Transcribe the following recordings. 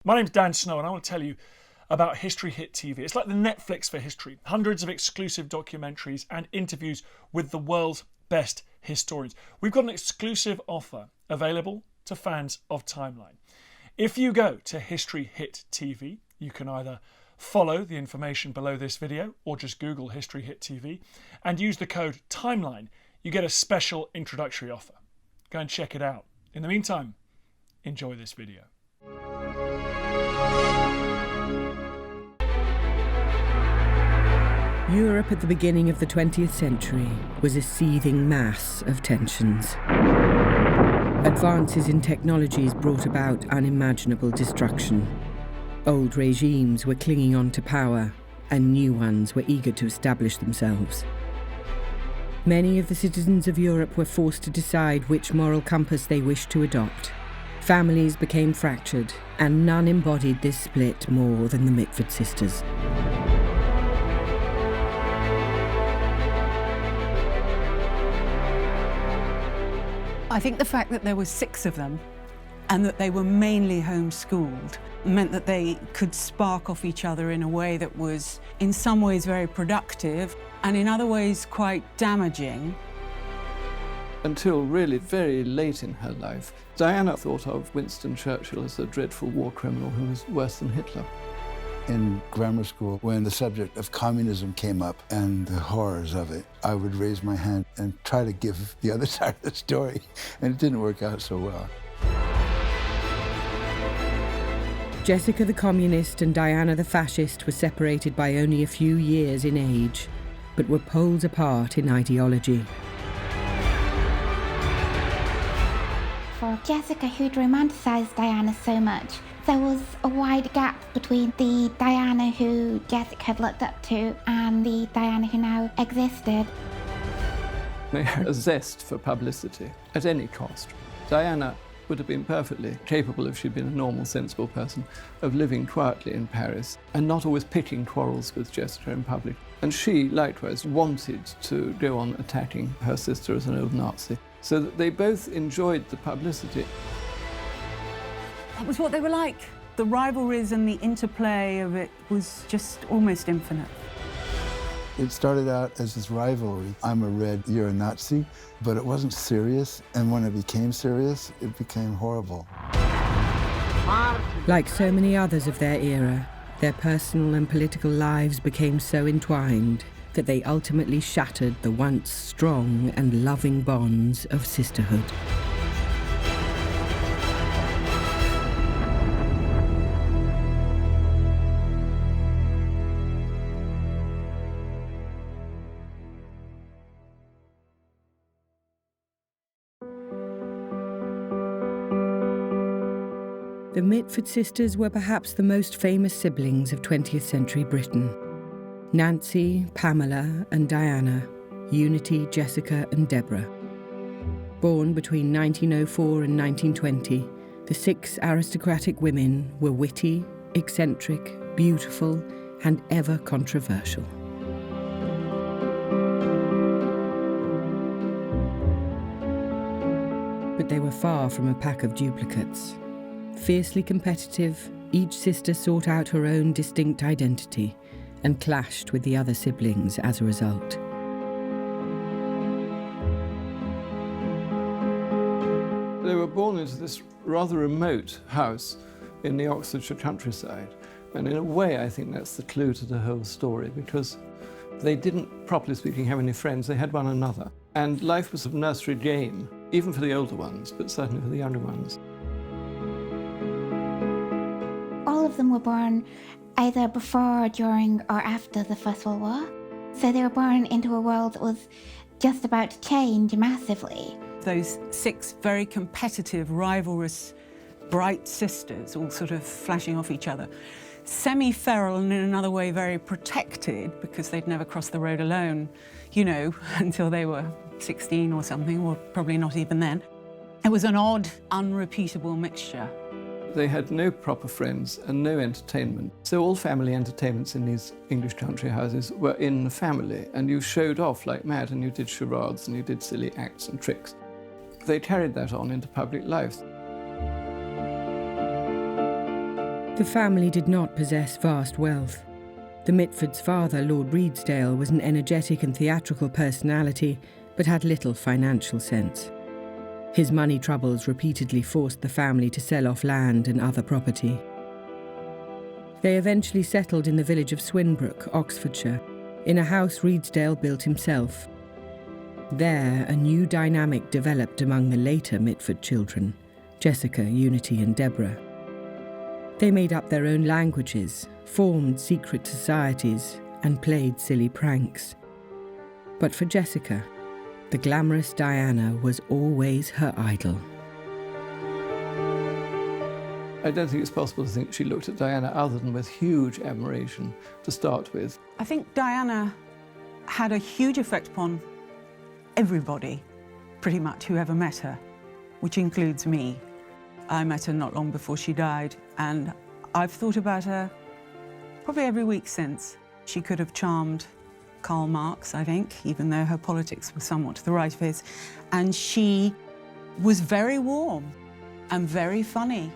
My name's Dan Snow and I want to tell you about History Hit TV. It's like the Netflix for history. Hundreds of exclusive documentaries and interviews with the world's best historians. We've got an exclusive offer available to fans of Timeline. If you go to History Hit TV, you can either follow the information below this video or just Google History Hit TV and use the code TIMELINE. You get a special introductory offer. Go and check it out. In the meantime, enjoy this video. Europe at the beginning of the 20th century was a seething mass of tensions. Advances in technologies brought about unimaginable destruction. Old regimes were clinging on to power, and new ones were eager to establish themselves. Many of the citizens of Europe were forced to decide which moral compass they wished to adopt. Families became fractured, and none embodied this split more than the Mitford sisters. I think the fact that there were 6 of them and that they were mainly homeschooled meant that they could spark off each other in a way that was in some ways very productive and in other ways quite damaging. Until really very late in her life, Diana thought of Winston Churchill as a dreadful war criminal who was worse than Hitler. In grammar school, when the subject of communism came up and the horrors of it, I would raise my hand and try to give the other side of the story, and it didn't work out so well. Jessica the communist and Diana the fascist were separated by only a few years in age, but were poles apart in ideology. For Jessica, who'd romanticised Diana so much, there was a wide gap between the Diana who Jessica had looked up to and the Diana who now existed. They had a zest for publicity at any cost. Diana would have been perfectly capable, if she'd been a normal, sensible person, of living quietly in Paris and not always picking quarrels with Jessica in public. And she, likewise, wanted to go on attacking her sister as an old Nazi, so that they both enjoyed the publicity. That was what they were like. The rivalries and the interplay of it was just almost infinite. It started out as this rivalry. I'm a red, you're a Nazi, but it wasn't serious, and when it became serious, it became horrible. Like so many others of their era, their personal and political lives became so entwined that they ultimately shattered the once strong and loving bonds of sisterhood. The Mitford sisters were perhaps the most famous siblings of 20th century Britain. Nancy, Pamela and Diana, Unity, Jessica and Deborah. Born between 1904 and 1920, the 6 aristocratic women were witty, eccentric, beautiful and ever controversial. But they were far from a pack of duplicates. Fiercely competitive, each sister sought out her own distinct identity and clashed with the other siblings as a result. They were born into this rather remote house in the Oxfordshire countryside, and in a way I think that's the clue to the whole story, because they didn't, properly speaking, have any friends. They had one another, and life was a nursery game, even for the older ones, but certainly for the younger ones. All of them were born either before, during or after the First World War. So they were born into a world that was just about to change massively. Those 6 very competitive, rivalrous, bright sisters all sort of flashing off each other. Semi-feral and in another way very protected because they'd never crossed the road alone, you know, until they were 16 or something, or probably not even then. It was an odd, unrepeatable mixture. They had no proper friends and no entertainment. So all family entertainments in these English country houses were in the family, and you showed off like mad, and you did charades and you did silly acts and tricks. They carried that on into public life. The family did not possess vast wealth. The Mitfords' father, Lord Redesdale, was an energetic and theatrical personality, but had little financial sense. His money troubles repeatedly forced the family to sell off land and other property. They eventually settled in the village of Swinbrook, Oxfordshire, in a house Redesdale built himself. There, a new dynamic developed among the later Mitford children, Jessica, Unity and Deborah. They made up their own languages, formed secret societies, and played silly pranks. But for Jessica, the glamorous Diana was always her idol. I don't think it's possible to think she looked at Diana other than with huge admiration to start with. I think Diana had a huge effect upon everybody, pretty much, who ever met her, which includes me. I met her not long before she died, and I've thought about her probably every week since. She could have charmed Karl Marx, I think, even though her politics were somewhat to the right of his. And she was very warm and very funny.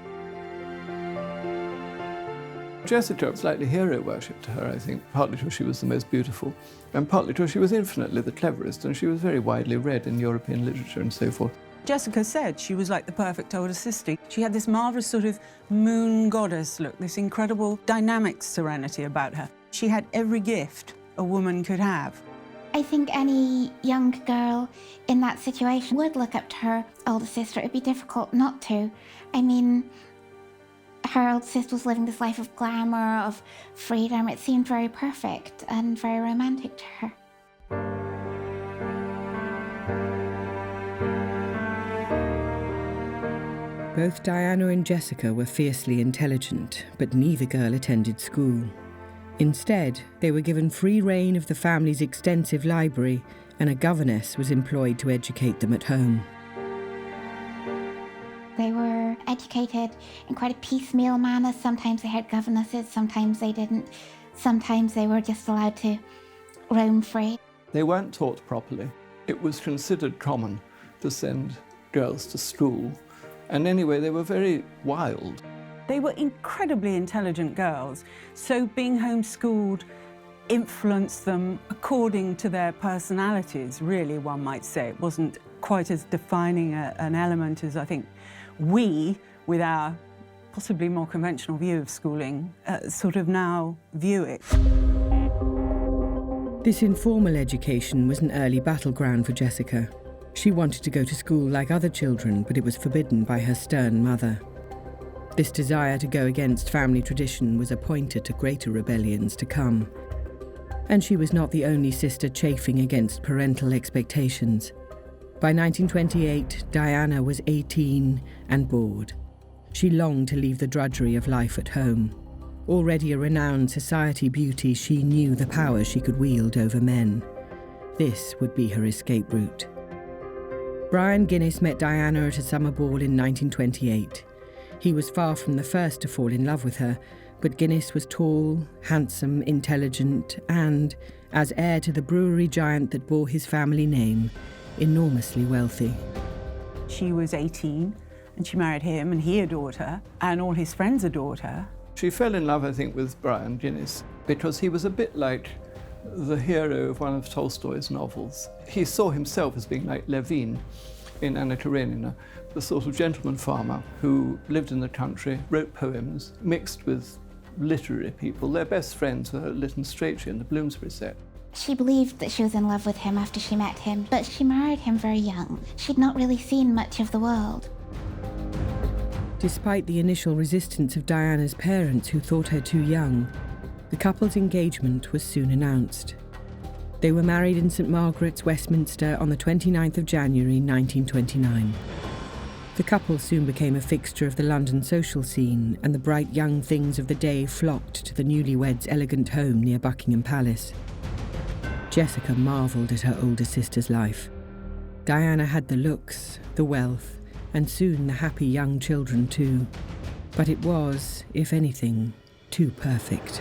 Jessica slightly hero worshipped her, I think, partly because she was the most beautiful, and partly because she was infinitely the cleverest, and she was very widely read in European literature and so forth. Jessica said she was like the perfect older sister. She had this marvellous sort of moon goddess look, this incredible dynamic serenity about her. She had every gift a woman could have. I think any young girl in that situation would look up to her older sister. It'd be difficult not to. I mean, her older sister was living this life of glamour, of freedom. It seemed very perfect and very romantic to her. Both Diana and Jessica were fiercely intelligent, but neither girl attended school. Instead, they were given free rein of the family's extensive library, and a governess was employed to educate them at home. They were educated in quite a piecemeal manner. Sometimes they had governesses, sometimes they didn't. Sometimes they were just allowed to roam free. They weren't taught properly. It was considered common to send girls to school, and anyway, they were very wild. They were incredibly intelligent girls, so being homeschooled influenced them according to their personalities, really, one might say. It wasn't quite as defining an element as I think we, with our possibly more conventional view of schooling, sort of now view it. This informal education was an early battleground for Jessica. She wanted to go to school like other children, but it was forbidden by her stern mother. This desire to go against family tradition was a pointer to greater rebellions to come. And she was not the only sister chafing against parental expectations. By 1928, Diana was 18 and bored. She longed to leave the drudgery of life at home. Already a renowned society beauty, she knew the power she could wield over men. This would be her escape route. Brian Guinness met Diana at a summer ball in 1928. He was far from the first to fall in love with her, but Guinness was tall, handsome, intelligent, and, as heir to the brewery giant that bore his family name, enormously wealthy. She was 18, and she married him, and he adored her, and all his friends adored her. She fell in love, I think, with Brian Guinness because he was a bit like the hero of one of Tolstoy's novels. He saw himself as being like Levine in Anna Karenina, the sort of gentleman farmer who lived in the country, wrote poems, mixed with literary people. Their best friends were Lytton Strachey and the Bloomsbury set. She believed that she was in love with him after she met him, but she married him very young. She'd not really seen much of the world. Despite the initial resistance of Diana's parents, who thought her too young, the couple's engagement was soon announced. They were married in St Margaret's, Westminster on the 29th of January 1929. The couple soon became a fixture of the London social scene, and the bright young things of the day flocked to the newlyweds' elegant home near Buckingham Palace. Jessica marvelled at her older sister's life. Diana had the looks, the wealth, and soon the happy young children too. But it was, if anything, too perfect.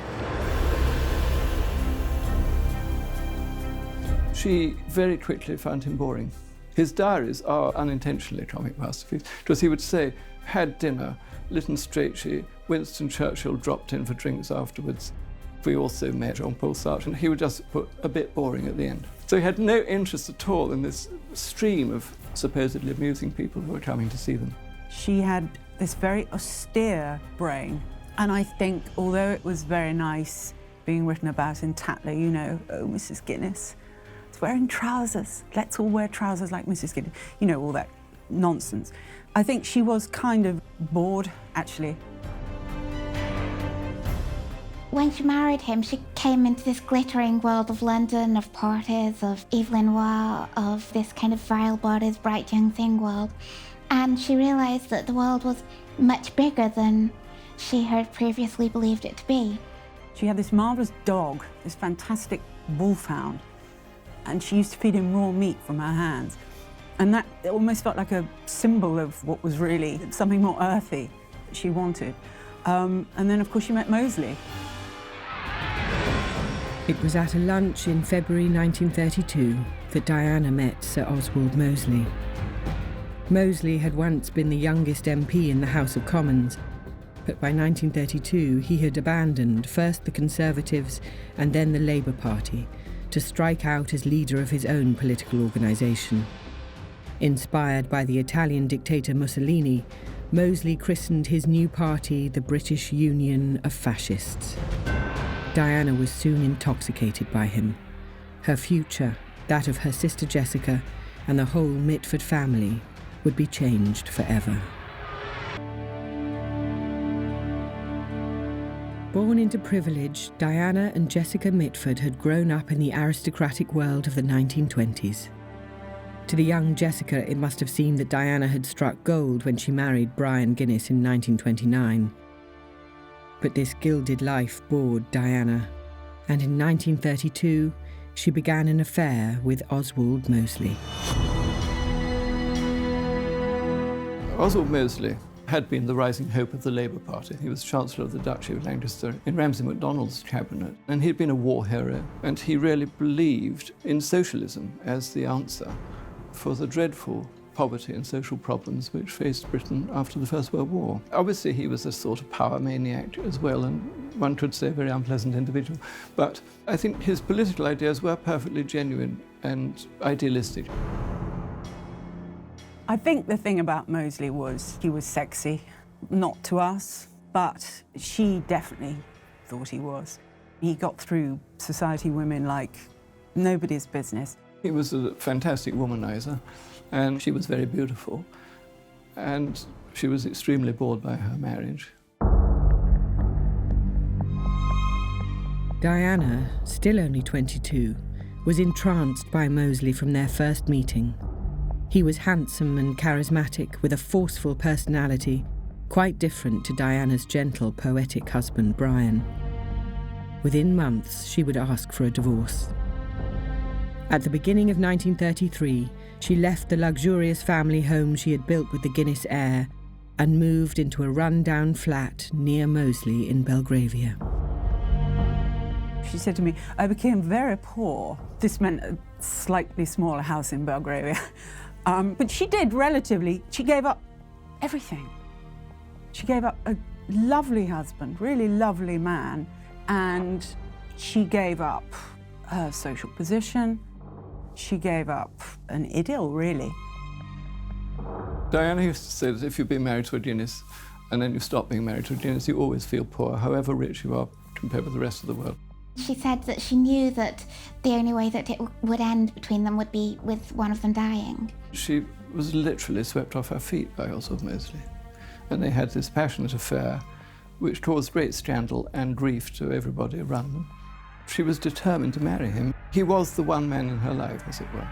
She very quickly found him boring. His diaries are unintentionally comic masterpieces, because he would say, had dinner, Lytton Strachey Winston Churchill dropped in for drinks afterwards. We also met Jean-Paul Sartre, and he would just put a bit boring at the end. So he had no interest at all in this stream of supposedly amusing people who were coming to see them. She had this very austere brain, and I think, although it was very nice being written about in Tatler, you know, oh, Mrs. Guinness is wearing trousers, let's all wear trousers like Mrs. Guinness, you know, all that nonsense. I think she was kind of bored, actually. When she married him, she came into this glittering world of London, of parties, of Evelyn Noir, of this kind of vile bodies, bright young thing world. And she realised that the world was much bigger than she had previously believed it to be. She had this marvellous dog, this fantastic wolfhound, and she used to feed him raw meat from her hands. And that almost felt like a symbol of what was really something more earthy that she wanted. And then, of course, she met Mosley. It was at a lunch in February 1932 that Diana met Sir Oswald Mosley. Mosley had once been the youngest MP in the House of Commons, but by 1932 he had abandoned first the Conservatives and then the Labour Party to strike out as leader of his own political organisation. Inspired by the Italian dictator Mussolini, Mosley christened his new party the British Union of Fascists. Diana was soon intoxicated by him. Her future, that of her sister Jessica, and the whole Mitford family would be changed forever. Born into privilege, Diana and Jessica Mitford had grown up in the aristocratic world of the 1920s. To the young Jessica, it must have seemed that Diana had struck gold when she married Brian Guinness in 1929. But this gilded life bored Diana, and in 1932 she began an affair with Oswald Mosley. Oswald Mosley had been the rising hope of the Labour Party. He was Chancellor of the Duchy of Lancaster in Ramsay MacDonald's cabinet, and he'd been a war hero, and he really believed in socialism as the answer for the dreadful poverty and social problems which faced Britain after the First World War. Obviously, he was a sort of power maniac as well, and one could say a very unpleasant individual. But I think his political ideas were perfectly genuine and idealistic. I think the thing about Mosley was he was sexy, not to us, but she definitely thought he was. He got through society women like nobody's business. He was a fantastic womanizer, and she was very beautiful, and she was extremely bored by her marriage. Diana, still only 22, was entranced by Mosley from their first meeting. He was handsome and charismatic, with a forceful personality, quite different to Diana's gentle, poetic husband, Brian. Within months, she would ask for a divorce. At the beginning of 1933, she left the luxurious family home she had built with the Guinness heir and moved into a run-down flat near Mosley in Belgravia. She said to me, I became very poor. This meant a slightly smaller house in Belgravia. But she did relatively. She gave up everything. She gave up a lovely husband, really lovely man, and she gave up her social position. She gave up an idyll, really. Diana used to say that if you've been married to a Guinness and then you stop being married to a Guinness, you always feel poor, however rich you are compared with the rest of the world. She said that she knew that the only way that it would end between them would be with one of them dying. She was literally swept off her feet by Oswald Mosley, and they had this passionate affair which caused great scandal and grief to everybody around them. She was determined to marry him. He was the one man in her life, as it were.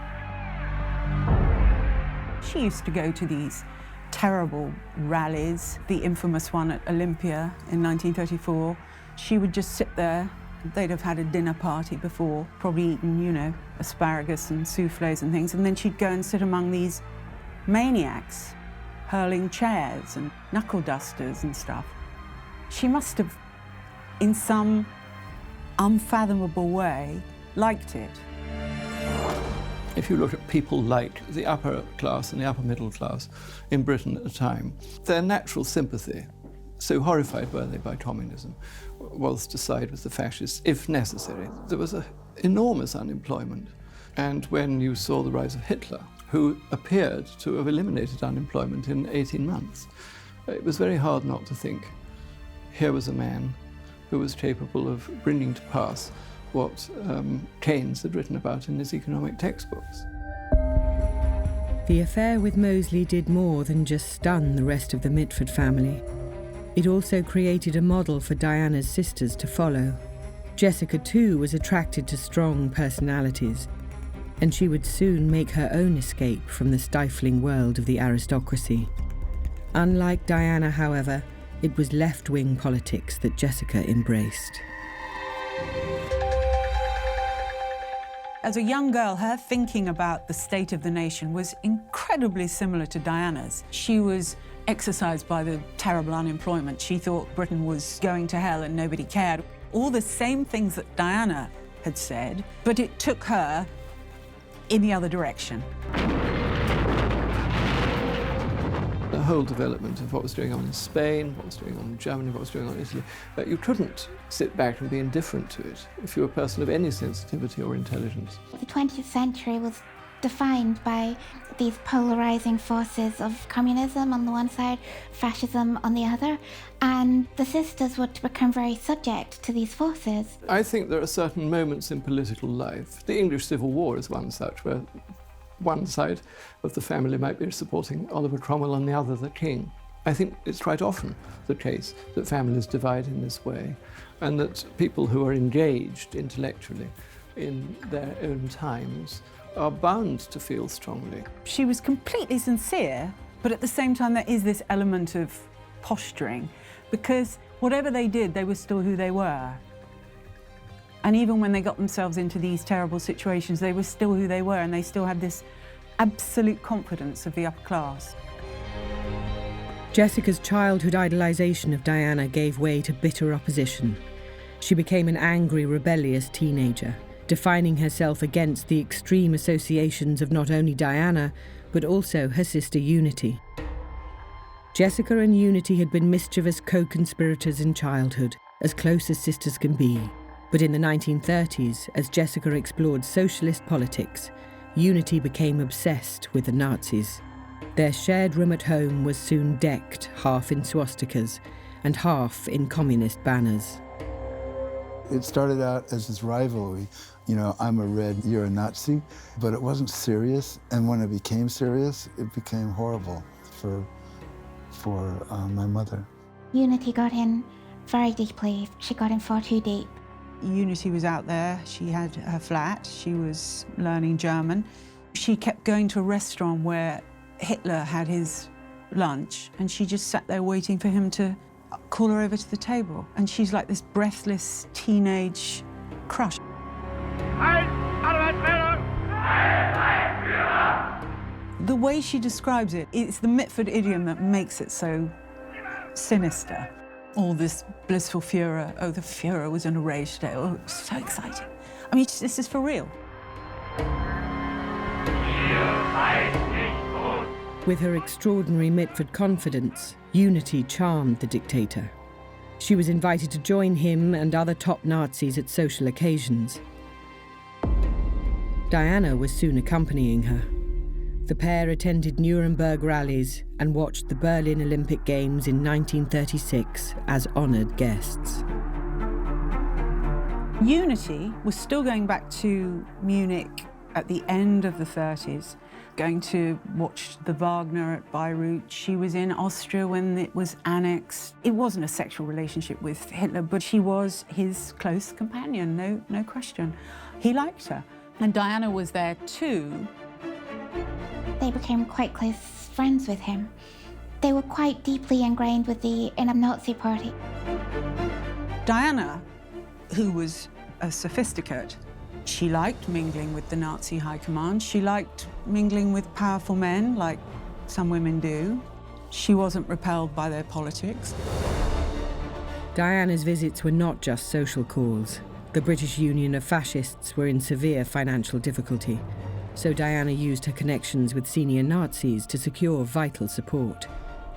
She used to go to these terrible rallies, the infamous one at Olympia in 1934. She would just sit there. They'd have had a dinner party before, probably eaten, you know, asparagus and soufflés and things, and then she'd go and sit among these maniacs, hurling chairs and knuckle dusters and stuff. She must have, in some unfathomable way, liked it. If you look at people like the upper class and the upper middle class in Britain at the time, their natural sympathy So horrified were they by communism, was to side with the fascists if necessary. There was an enormous unemployment. And when you saw the rise of Hitler, who appeared to have eliminated unemployment in 18 months, it was very hard not to think, here was a man who was capable of bringing to pass what Keynes had written about in his economic textbooks. The affair with Mosley did more than just stun the rest of the Mitford family. It also created a model for Diana's sisters to follow. Jessica, too, was attracted to strong personalities, and she would soon make her own escape from the stifling world of the aristocracy. Unlike Diana, however, it was left-wing politics that Jessica embraced. As a young girl, her thinking about the state of the nation was incredibly similar to Diana's. She was exercised by the terrible unemployment. She thought Britain was going to hell and nobody cared. All the same things that Diana had said, but it took her in the other direction. The whole development of what was going on in Spain, what was going on in Germany, what was going on in Italy, you couldn't sit back and be indifferent to it if you were a person of any sensitivity or intelligence. The 20th century was defined by these polarizing forces of communism on the one side, fascism on the other, and the sisters were to become very subject to these forces. I think there are certain moments in political life. The English Civil War is one such, where one side of the family might be supporting Oliver Cromwell and the other the king. I think it's quite often the case that families divide in this way, and that people who are engaged intellectually in their own times are bound to feel strongly. She was completely sincere, but at the same time there is this element of posturing, because whatever they did, they were still who they were. And even when they got themselves into these terrible situations, they were still who they were, and they still had this absolute confidence of the upper class. Jessica's childhood idolization of Diana gave way to bitter opposition. She became an angry, rebellious teenager, defining herself against the extreme associations of not only Diana, but also her sister Unity. Jessica and Unity had been mischievous co-conspirators in childhood, as close as sisters can be. But in the 1930s, as Jessica explored socialist politics, Unity became obsessed with the Nazis. Their shared room at home was soon decked half in swastikas and half in communist banners. It started out as this rivalry. You know, I'm a red, you're a Nazi, but it wasn't serious. And when it became serious, it became horrible for my mother. Unity got in very deeply. She got in far too deep. Unity was out there, she had her flat, she was learning German. She kept going to a restaurant where Hitler had his lunch, and she just sat there waiting for him to call her over to the table. And she's like this breathless teenage crush. The way she describes it, it's the Mitford idiom that makes it so sinister. All this blissful furor. Oh, the Fuhrer was in a rage today. Oh, it was so exciting. I mean, this is for real. With her extraordinary Mitford confidence, Unity charmed the dictator. She was invited to join him and other top Nazis at social occasions. Diana was soon accompanying her. The pair attended Nuremberg rallies and watched the Berlin Olympic Games in 1936 as honoured guests. Unity was still going back to Munich at the end of the 30s, going to watch the Wagner at Bayreuth. She was in Austria when it was annexed. It wasn't a sexual relationship with Hitler, but she was his close companion, no question. He liked her. And Diana was there too. They became quite close friends with him. They were quite deeply ingrained with the inner Nazi party. Diana, who was a sophisticate, she liked mingling with the Nazi high command. She liked mingling with powerful men, like some women do. She wasn't repelled by their politics. Diana's visits were not just social calls. The British Union of Fascists were in severe financial difficulty, so Diana used her connections with senior Nazis to secure vital support.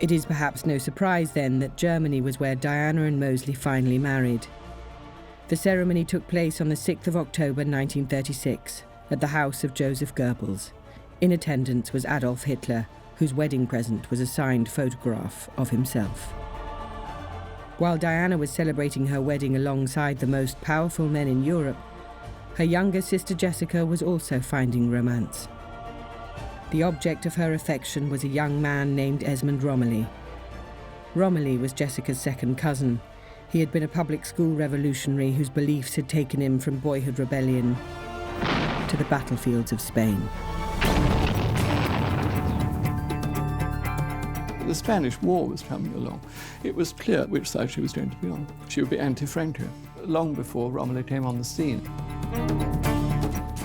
It is perhaps no surprise then that Germany was where Diana and Mosley finally married. The ceremony took place on the 6th of October 1936 at the house of Joseph Goebbels. In attendance was Adolf Hitler, whose wedding present was a signed photograph of himself. While Diana was celebrating her wedding alongside the most powerful men in Europe, her younger sister Jessica was also finding romance. The object of her affection was a young man named Esmond Romilly. Romilly was Jessica's second cousin. He had been a public school revolutionary whose beliefs had taken him from boyhood rebellion to the battlefields of Spain. The Spanish War was coming along. It was clear which side she was going to be on. She would be anti-Franco, long before Romilly came on the scene.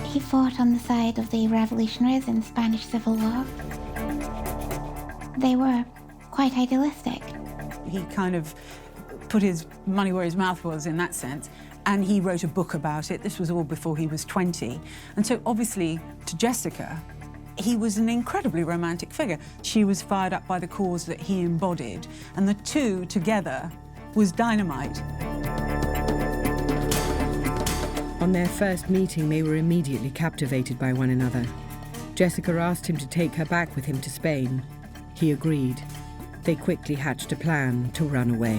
He fought on the side of the revolutionaries in the Spanish Civil War. They were quite idealistic. He kind of put his money where his mouth was in that sense, and he wrote a book about it. This was all before he was 20. And so obviously, to Jessica, he was an incredibly romantic figure. She was fired up by the cause that he embodied, and the two together was dynamite. On their first meeting, they were immediately captivated by one another. Jessica asked him to take her back with him to Spain. He agreed. They quickly hatched a plan to run away.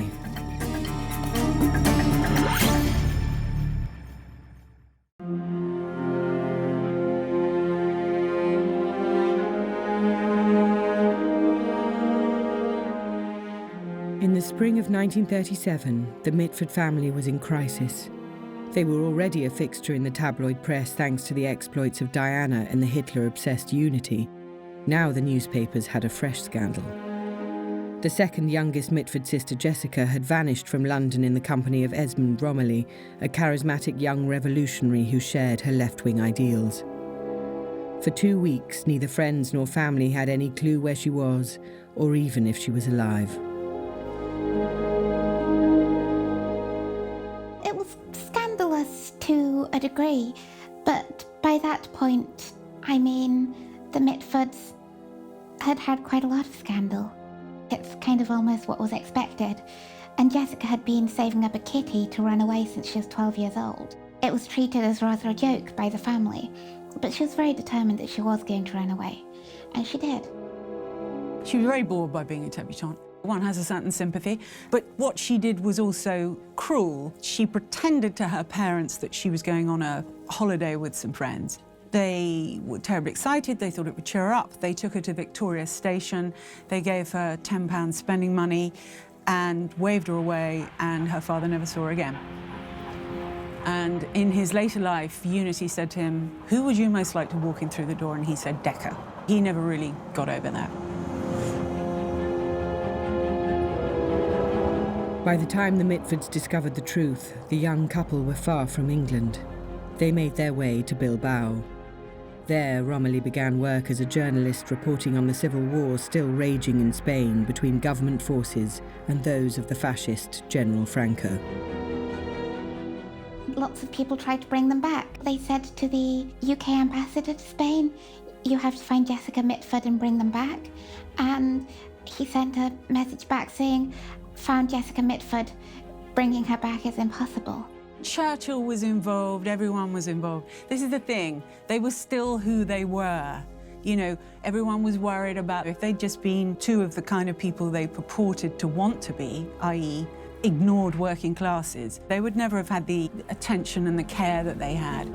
In the spring of 1937, the Mitford family was in crisis. They were already a fixture in the tabloid press thanks to the exploits of Diana and the Hitler-obsessed Unity. Now the newspapers had a fresh scandal. The second youngest Mitford sister, Jessica, had vanished from London in the company of Esmond Romilly, a charismatic young revolutionary who shared her left-wing ideals. For 2 weeks, neither friends nor family had any clue where she was, or even if she was alive. It was scandalous to a degree, but by that point, I mean, the Mitfords had had quite a lot of scandal. It's kind of almost what was expected, and Jessica had been saving up a kitty to run away since she was 12 years old. It was treated as rather a joke by the family, but she was very determined that she was going to run away, and she did. She was very bored by being a debutante. One has a certain sympathy, but what she did was also cruel. She pretended to her parents that she was going on a holiday with some friends. They were terribly excited, they thought it would cheer her up. They took her to Victoria Station, they gave her £10 spending money and waved her away, and her father never saw her again. And in his later life, Unity said to him, "Who would you most like to walk in through the door?" And he said, "Decker." He never really got over that. By the time the Mitfords discovered the truth, the young couple were far from England. They made their way to Bilbao. There, Romilly began work as a journalist reporting on the civil war still raging in Spain between government forces and those of the fascist General Franco. Lots of people tried to bring them back. They said to the UK ambassador to Spain, "You have to find Jessica Mitford and bring them back." And he sent a message back saying, "Found Jessica Mitford, bringing her back is impossible." Churchill was involved, everyone was involved. This is the thing, they were still who they were. You know, everyone was worried about if they'd just been two of the kind of people they purported to want to be, i.e. ignored working classes, they would never have had the attention and the care that they had.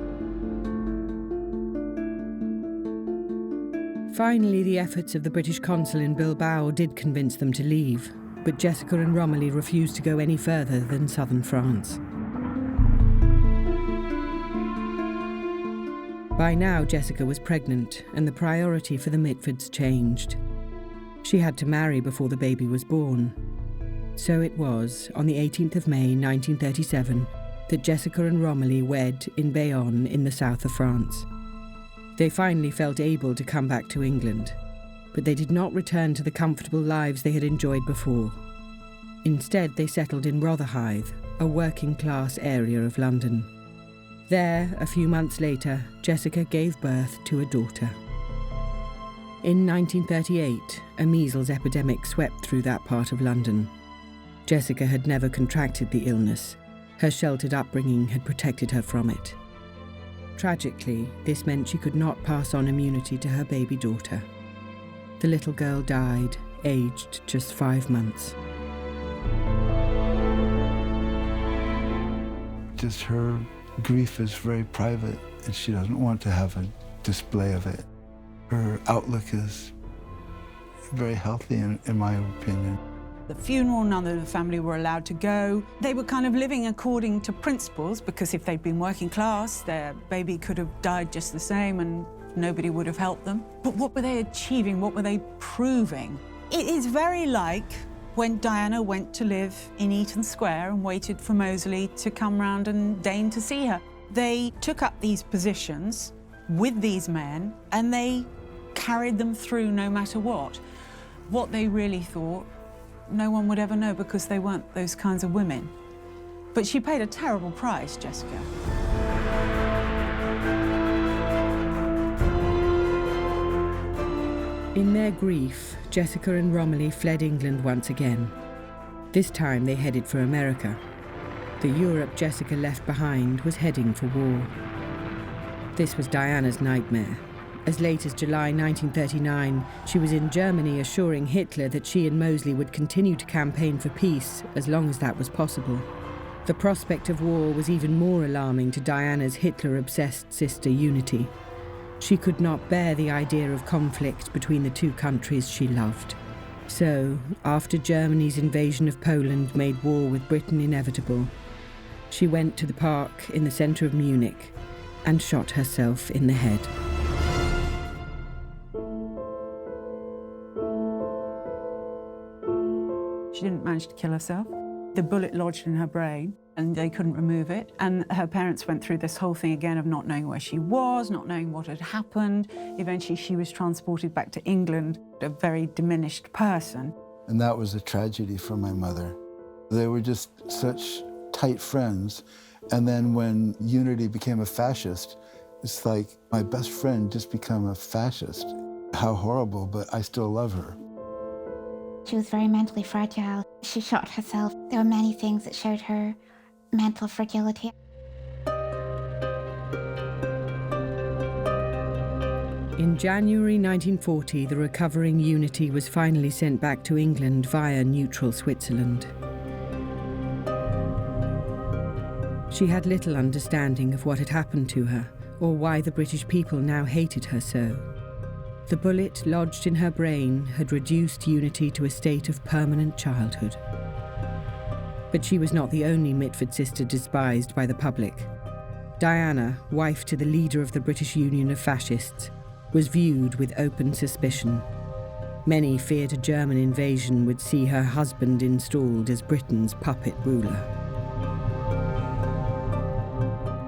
Finally, the efforts of the British consul in Bilbao did convince them to leave, but Jessica and Romilly refused to go any further than southern France. By now, Jessica was pregnant, and the priority for the Mitfords changed. She had to marry before the baby was born. So it was, on the 18th of May 1937, that Jessica and Romilly wed in Bayonne in the south of France. They finally felt able to come back to England, but they did not return to the comfortable lives they had enjoyed before. Instead, they settled in Rotherhithe, a working-class area of London. There, a few months later, Jessica gave birth to a daughter. In 1938, a measles epidemic swept through that part of London. Jessica had never contracted the illness. Her sheltered upbringing had protected her from it. Tragically, this meant she could not pass on immunity to her baby daughter. The little girl died, aged just 5 months. Just her grief is very private, and she doesn't want to have a display of it. Her outlook is very healthy, in my opinion. The funeral, none of the family were allowed to go. They were kind of living according to principles, because if they'd been working class, their baby could have died just the same and nobody would have helped them. But what were they achieving? What were they proving? It is very like when Diana went to live in Eaton Square and waited for Mosley to come round and deign to see her. They took up these positions with these men and they carried them through no matter what. What they really thought, no one would ever know, because they weren't those kinds of women. But she paid a terrible price, Jessica. In their grief, Jessica and Romilly fled England once again. This time they headed for America. The Europe Jessica left behind was heading for war. This was Diana's nightmare. As late as July 1939, she was in Germany assuring Hitler that she and Mosley would continue to campaign for peace as long as that was possible. The prospect of war was even more alarming to Diana's Hitler-obsessed sister Unity. She could not bear the idea of conflict between the two countries she loved. So, after Germany's invasion of Poland made war with Britain inevitable, she went to the park in the centre of Munich and shot herself in the head. She didn't manage to kill herself. The bullet lodged in her brain and they couldn't remove it. And her parents went through this whole thing again of not knowing where she was, not knowing what had happened. Eventually she was transported back to England, a very diminished person. And that was a tragedy for my mother. They were just such tight friends. And then when Unity became a fascist, it's like my best friend just became a fascist. How horrible, but I still love her. She was very mentally fragile. She shot herself. There were many things that showed her mental fragility. In January 1940, the recovering Unity was finally sent back to England via neutral Switzerland. She had little understanding of what had happened to her, or why the British people now hated her so. The bullet lodged in her brain had reduced Unity to a state of permanent childhood. But she was not the only Mitford sister despised by the public. Diana, wife to the leader of the British Union of Fascists, was viewed with open suspicion. Many feared a German invasion would see her husband installed as Britain's puppet ruler.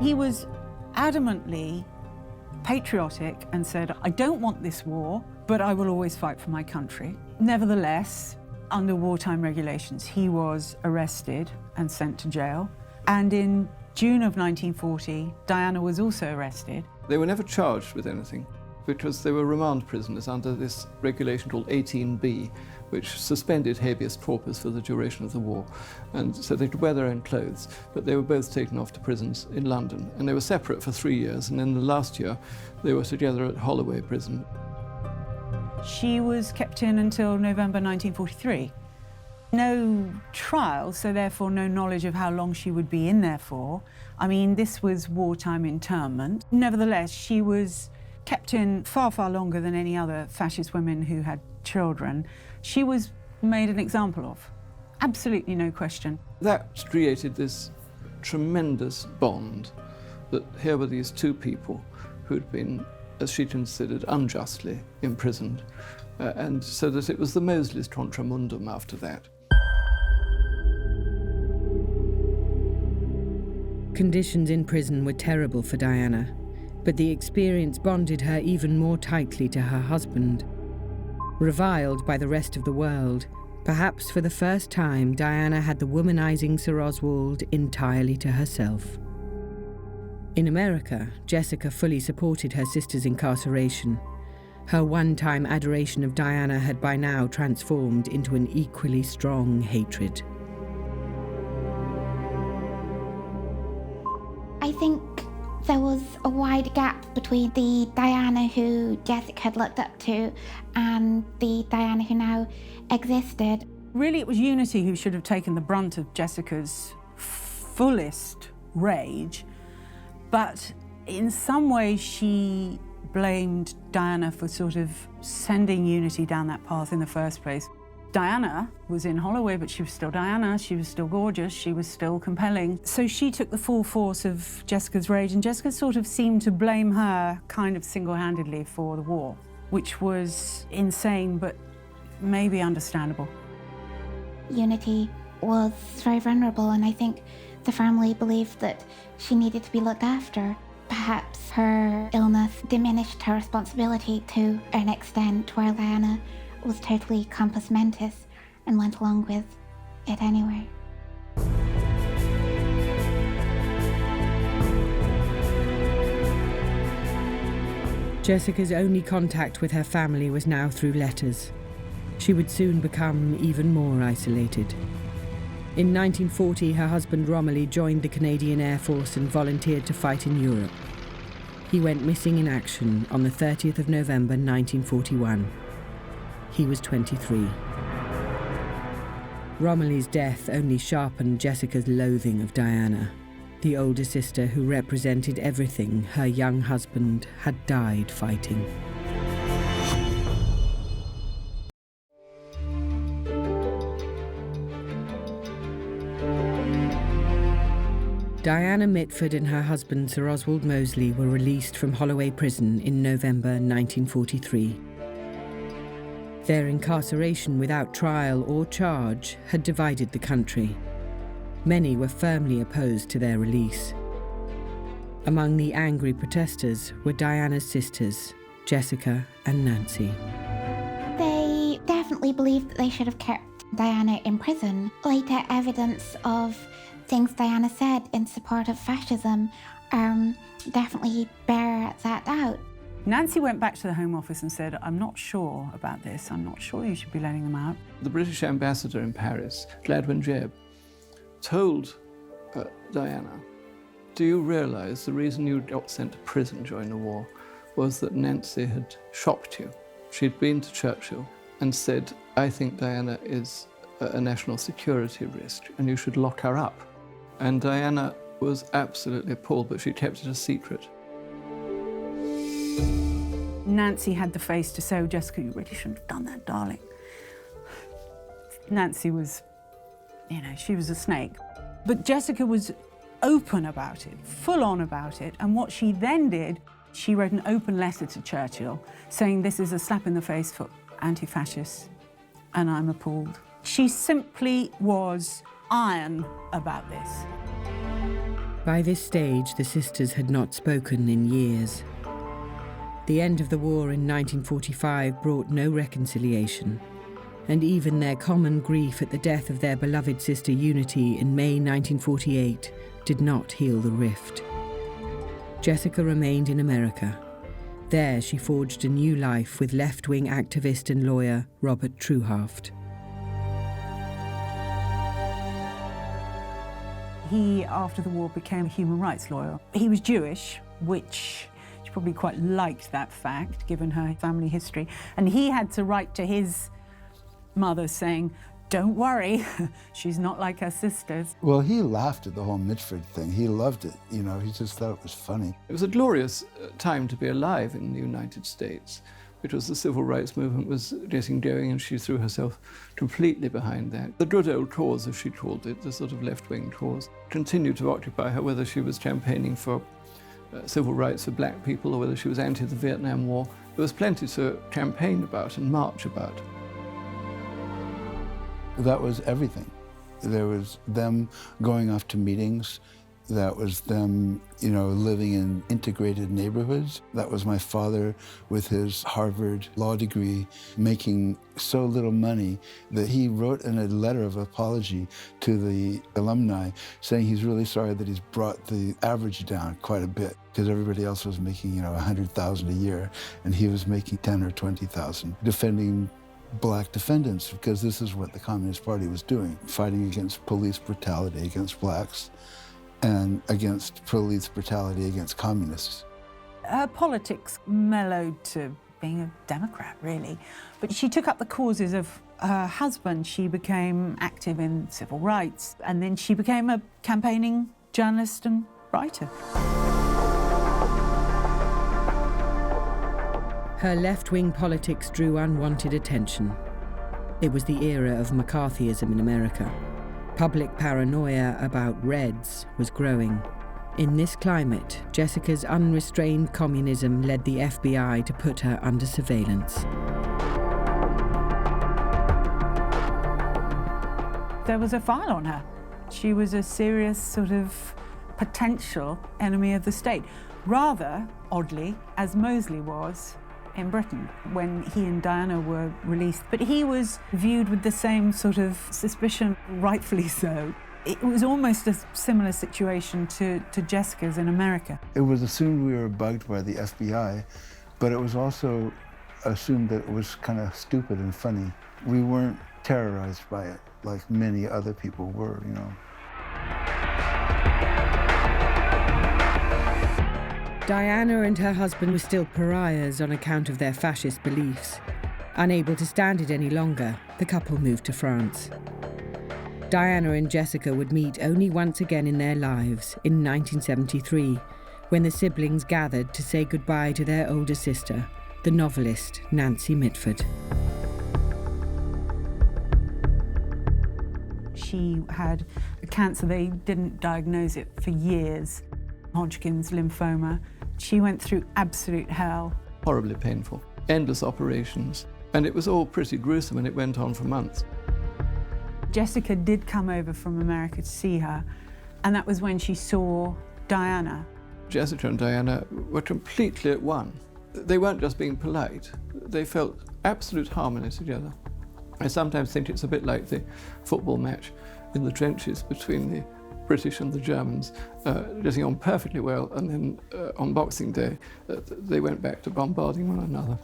He was adamantly patriotic and said, I don't want this war, but I will always fight for my country. Nevertheless, under wartime regulations, he was arrested and sent to jail. And in June of 1940, Diana was also arrested. They were never charged with anything because they were remand prisoners under this regulation called 18B, which suspended habeas corpus for the duration of the war. And so they could wear their own clothes, but they were both taken off to prisons in London. And they were separate for 3 years, and in the last year, they were together at Holloway Prison. She was kept in until November 1943. No trial, so therefore no knowledge of how long she would be in there for. I mean, this was wartime internment. Nevertheless, she was kept in far, far longer than any other fascist women who had children. She was made an example of. Absolutely no question. That created this tremendous bond, that here were these two people who'd been, as she considered, unjustly imprisoned, and so that it was the Mosleys contra mundum after that. Conditions in prison were terrible for Diana, but the experience bonded her even more tightly to her husband. Reviled by the rest of the world, perhaps for the first time, Diana had the womanizing Sir Oswald entirely to herself. In America, Jessica fully supported her sister's incarceration. Her one-time adoration of Diana had by now transformed into an equally strong hatred. I think there was a wide gap between the Diana who Jessica had looked up to and the Diana who now existed. Really, it was Unity who should have taken the brunt of Jessica's fullest rage, but in some ways she blamed Diana for sort of sending Unity down that path in the first place. Diana was in Holloway, but she was still Diana, she was still gorgeous, she was still compelling. So she took the full force of Jessica's rage, and Jessica sort of seemed to blame her kind of single-handedly for the war, which was insane, but maybe understandable. Unity was very vulnerable, and I think the family believed that she needed to be looked after. Perhaps her illness diminished her responsibility to an extent where Diana was totally compos mentis and went along with it anyway. Jessica's only contact with her family was now through letters. She would soon become even more isolated. In 1940, her husband Romilly joined the Canadian Air Force and volunteered to fight in Europe. He went missing in action on the 30th of November 1941. He was 23. Romilly's death only sharpened Jessica's loathing of Diana, the older sister who represented everything her young husband had died fighting. Diana Mitford and her husband Sir Oswald Mosley were released from Holloway Prison in November 1943. Their incarceration without trial or charge had divided the country. Many were firmly opposed to their release. Among the angry protesters were Diana's sisters, Jessica and Nancy. They definitely believed that they should have kept Diana in prison. Later evidence of things Diana said in support of fascism definitely bear that out. Nancy went back to the Home Office and said, I'm not sure about this, I'm not sure you should be letting them out. The British ambassador in Paris, Gladwin Jebb, told Diana, do you realise the reason you got sent to prison during the war was that Nancy had shocked you? She'd been to Churchill and said, I think Diana is a national security risk and you should lock her up. And Diana was absolutely appalled, but she kept it a secret. Nancy had the face to say, oh, Jessica, you really shouldn't have done that, darling. Nancy was, she was a snake. But Jessica was open about it, full on about it. And what she then did, she wrote an open letter to Churchill saying this is a slap in the face for anti-fascists, and I'm appalled. She simply was iron about this. By this stage, the sisters had not spoken in years. The end of the war in 1945 brought no reconciliation, and even their common grief at the death of their beloved sister Unity in May 1948 did not heal the rift. Jessica remained in America. There she forged a new life with left-wing activist and lawyer Robert Truhaft. He, after the war, became a human rights lawyer. He was Jewish, which she probably quite liked that fact, given her family history. And he had to write to his mother saying, don't worry, she's not like her sisters. Well, he laughed at the whole Mitford thing. He loved it, he just thought it was funny. It was a glorious time to be alive in the United States, because the civil rights movement was getting going and she threw herself completely behind that. The good old cause, as she called it, the sort of left-wing cause, continued to occupy her, whether she was campaigning for civil rights for black people or whether she was anti the Vietnam War. There was plenty to campaign about and march about. That was everything. There was them going off to meetings That was them, you know, living in integrated neighborhoods. That was my father with his Harvard law degree, making so little money that he wrote in a letter of apology to the alumni saying he's really sorry that he's brought the average down quite a bit because everybody else was making, you know, 100,000 a year and he was making 10 or 20,000, defending black defendants, because this is what the Communist Party was doing, fighting against police brutality against blacks and against police brutality against communists. Her politics mellowed to being a Democrat, really. But she took up the causes of her husband. She became active in civil rights, and then she became a campaigning journalist and writer. Her left-wing politics drew unwanted attention. It was the era of McCarthyism in America. Public paranoia about Reds was growing. In this climate, Jessica's unrestrained communism led the FBI to put her under surveillance. There was a file on her. She was a serious sort of potential enemy of the state, rather, oddly, as Mosley was in Britain when he and Diana were released. But he was viewed with the same sort of suspicion, rightfully so. It was almost a similar situation to Jessica's in America. It was assumed we were bugged by the FBI, but it was also assumed that it was kind of stupid and funny. We weren't terrorized by it like many other people were, you know. Diana and her husband were still pariahs on account of their fascist beliefs. Unable to stand it any longer, the couple moved to France. Diana and Jessica would meet only once again in their lives in 1973, when the siblings gathered to say goodbye to their older sister, the novelist Nancy Mitford. She had a cancer. They didn't diagnose it for years, Hodgkin's lymphoma. She went through absolute hell. Horribly painful, endless operations, and it was all pretty gruesome, and it went on for months. Jessica did come over from America to see her, and that was when she saw Diana. Jessica and Diana were completely at one. They weren't just being polite, they felt absolute harmony together. I sometimes think it's a bit like the football match in the trenches between the British and the Germans, getting on perfectly well, and then on Boxing Day, they went back to bombarding one another.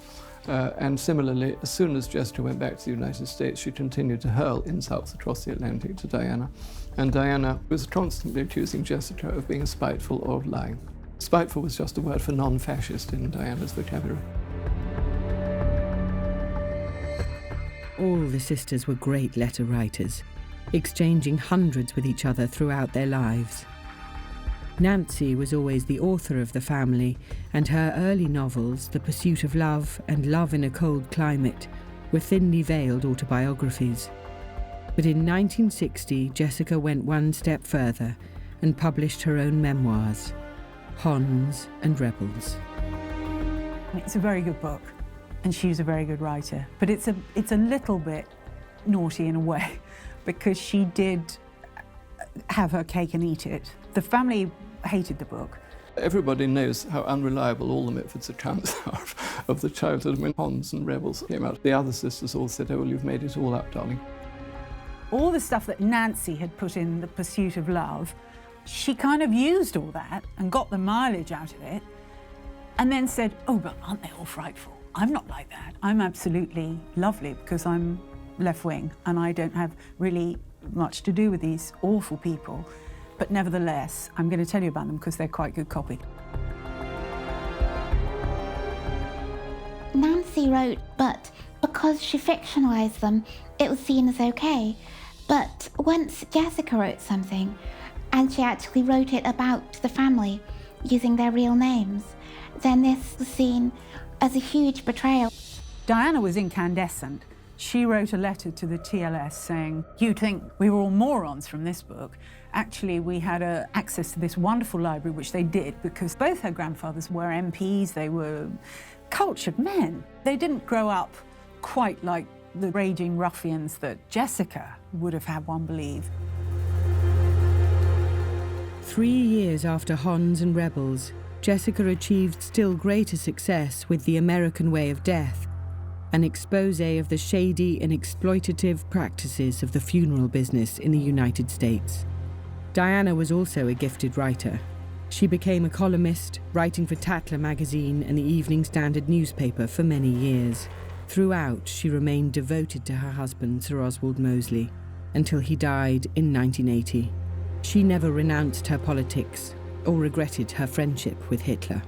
And similarly, as soon as Jessica went back to the United States, she continued to hurl insults across the Atlantic to Diana. And Diana was constantly accusing Jessica of being spiteful or of lying. Spiteful was just a word for non-fascist in Diana's vocabulary. All the sisters were great letter writers, exchanging hundreds with each other throughout their lives. Nancy was always the author of the family, and her early novels, The Pursuit of Love and Love in a Cold Climate, were thinly veiled autobiographies. But in 1960, Jessica went one step further and published her own memoirs, Hons and Rebels. It's a very good book, and she was a very good writer. But it's a little bit naughty in a way, because she did have her cake and eat it. The family hated the book. Everybody knows how unreliable all the Mitfords' accounts are of the childhood when Hons and Rebels came out. The other sisters all said, oh, well, you've made it all up, darling. All the stuff that Nancy had put in The Pursuit of Love, she kind of used all that and got the mileage out of it, and then said, oh, but aren't they all frightful? I'm not like that. I'm absolutely lovely because I'm left-wing and I don't have really much to do with these awful people. But nevertheless, I'm going to tell you about them because they're quite good copy. Nancy wrote, but because she fictionalised them, it was seen as okay. But once Jessica wrote something, and she actually wrote it about the family, using their real names, then this was seen as a huge betrayal. Diana was incandescent. She wrote a letter to the TLS saying, you'd think we were all morons from this book. Actually, we had access to this wonderful library, which they did, because both her grandfathers were MPs, they were cultured men. They didn't grow up quite like the raging ruffians that Jessica would have had one believe. 3 years after Hons and Rebels, Jessica achieved still greater success with The American Way of Death, an exposé of the shady and exploitative practices of the funeral business in the United States. Diana was also a gifted writer. She became a columnist, writing for Tatler magazine and the Evening Standard newspaper for many years. Throughout, she remained devoted to her husband, Sir Oswald Mosley, until he died in 1980. She never renounced her politics or regretted her friendship with Hitler.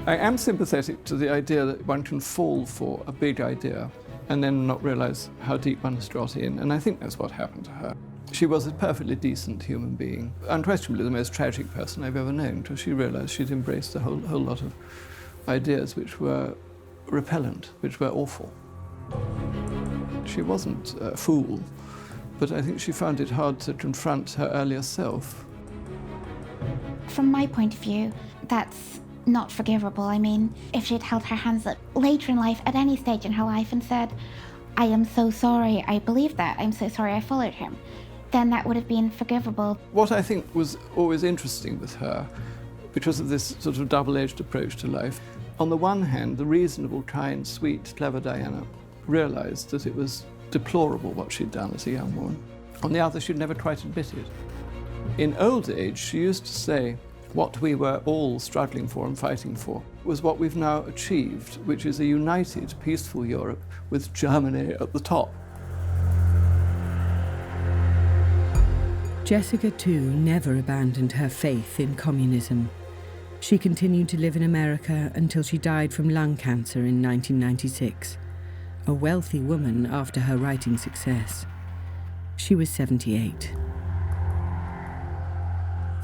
I am sympathetic to the idea that one can fall for a big idea and then not realise how deep one has got in, and I think that's what happened to her. She was a perfectly decent human being, unquestionably the most tragic person I've ever known, because she realised she'd embraced a whole lot of ideas which were repellent, which were awful. She wasn't a fool, but I think she found it hard to confront her earlier self. From my point of view, that's not forgivable. I mean, if she'd held her hands up later in life, at any stage in her life, and said, "I am so sorry, I believe that, I'm so sorry I followed him," then that would have been forgivable. What I think was always interesting with her, because of this sort of double-edged approach to life, on the one hand, the reasonable, kind, sweet, clever Diana realised that it was deplorable what she'd done as a young woman. On the other, she'd never quite admit it. In old age, she used to say, what we were all struggling for and fighting for was what we've now achieved, which is a united, peaceful Europe with Germany at the top. Jessica, too, never abandoned her faith in communism. She continued to live in America until she died from lung cancer in 1996, a wealthy woman after her writing success. She was 78.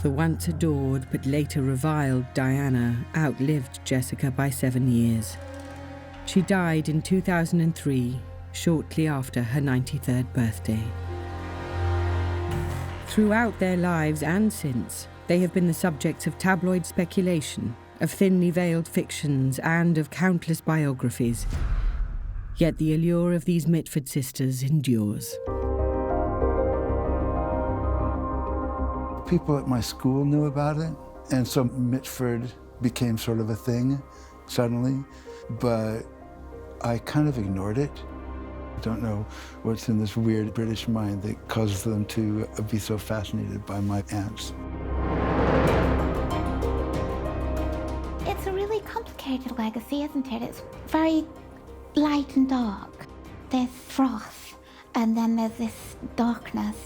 The once adored but later reviled Diana outlived Jessica by 7 years. She died in 2003, shortly after her 93rd birthday. Throughout their lives and since, they have been the subjects of tabloid speculation, of thinly veiled fictions, and of countless biographies. Yet the allure of these Mitford sisters endures. People at my school knew about it, and so Mitford became sort of a thing suddenly, but I kind of ignored it. I don't know what's in this weird British mind that causes them to be so fascinated by my aunts. It's a really complicated legacy, isn't it? It's very light and dark. There's froth, and then there's this darkness,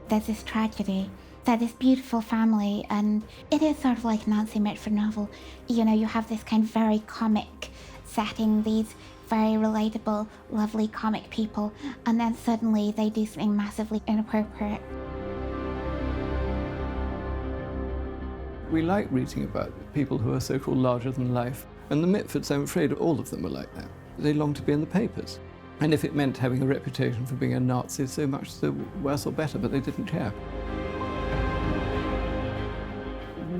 there's this tragedy. They're this beautiful family, and it is sort of like a Nancy Mitford novel. You know, you have this kind of very comic setting, these very relatable, lovely comic people, and then suddenly they do something massively inappropriate. We like reading about people who are so-called larger than life, and the Mitfords, I'm afraid, all of them are like that. They long to be in the papers. And if it meant having a reputation for being a Nazi, so much the worse or better, but they didn't care.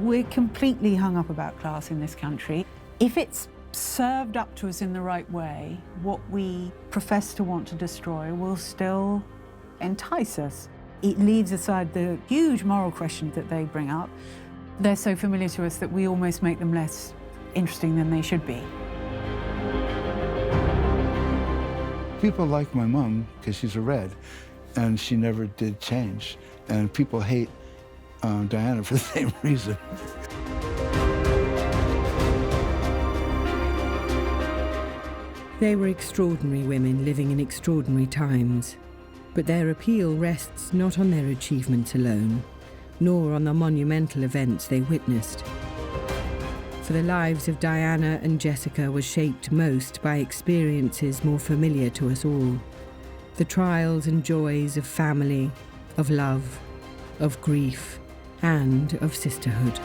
We're completely hung up about class in this country. If it's served up to us in the right way, what we profess to want to destroy will still entice us. It leaves aside the huge moral questions that they bring up. They're so familiar to us that we almost make them less interesting than they should be. People like my mom because she's a Red, and she never did change. And people hate Diana for the same reason. They were extraordinary women living in extraordinary times, but their appeal rests not on their achievements alone, nor on the monumental events they witnessed. For the lives of Diana and Jessica were shaped most by experiences more familiar to us all, the trials and joys of family, of love, of grief, and of sisterhood.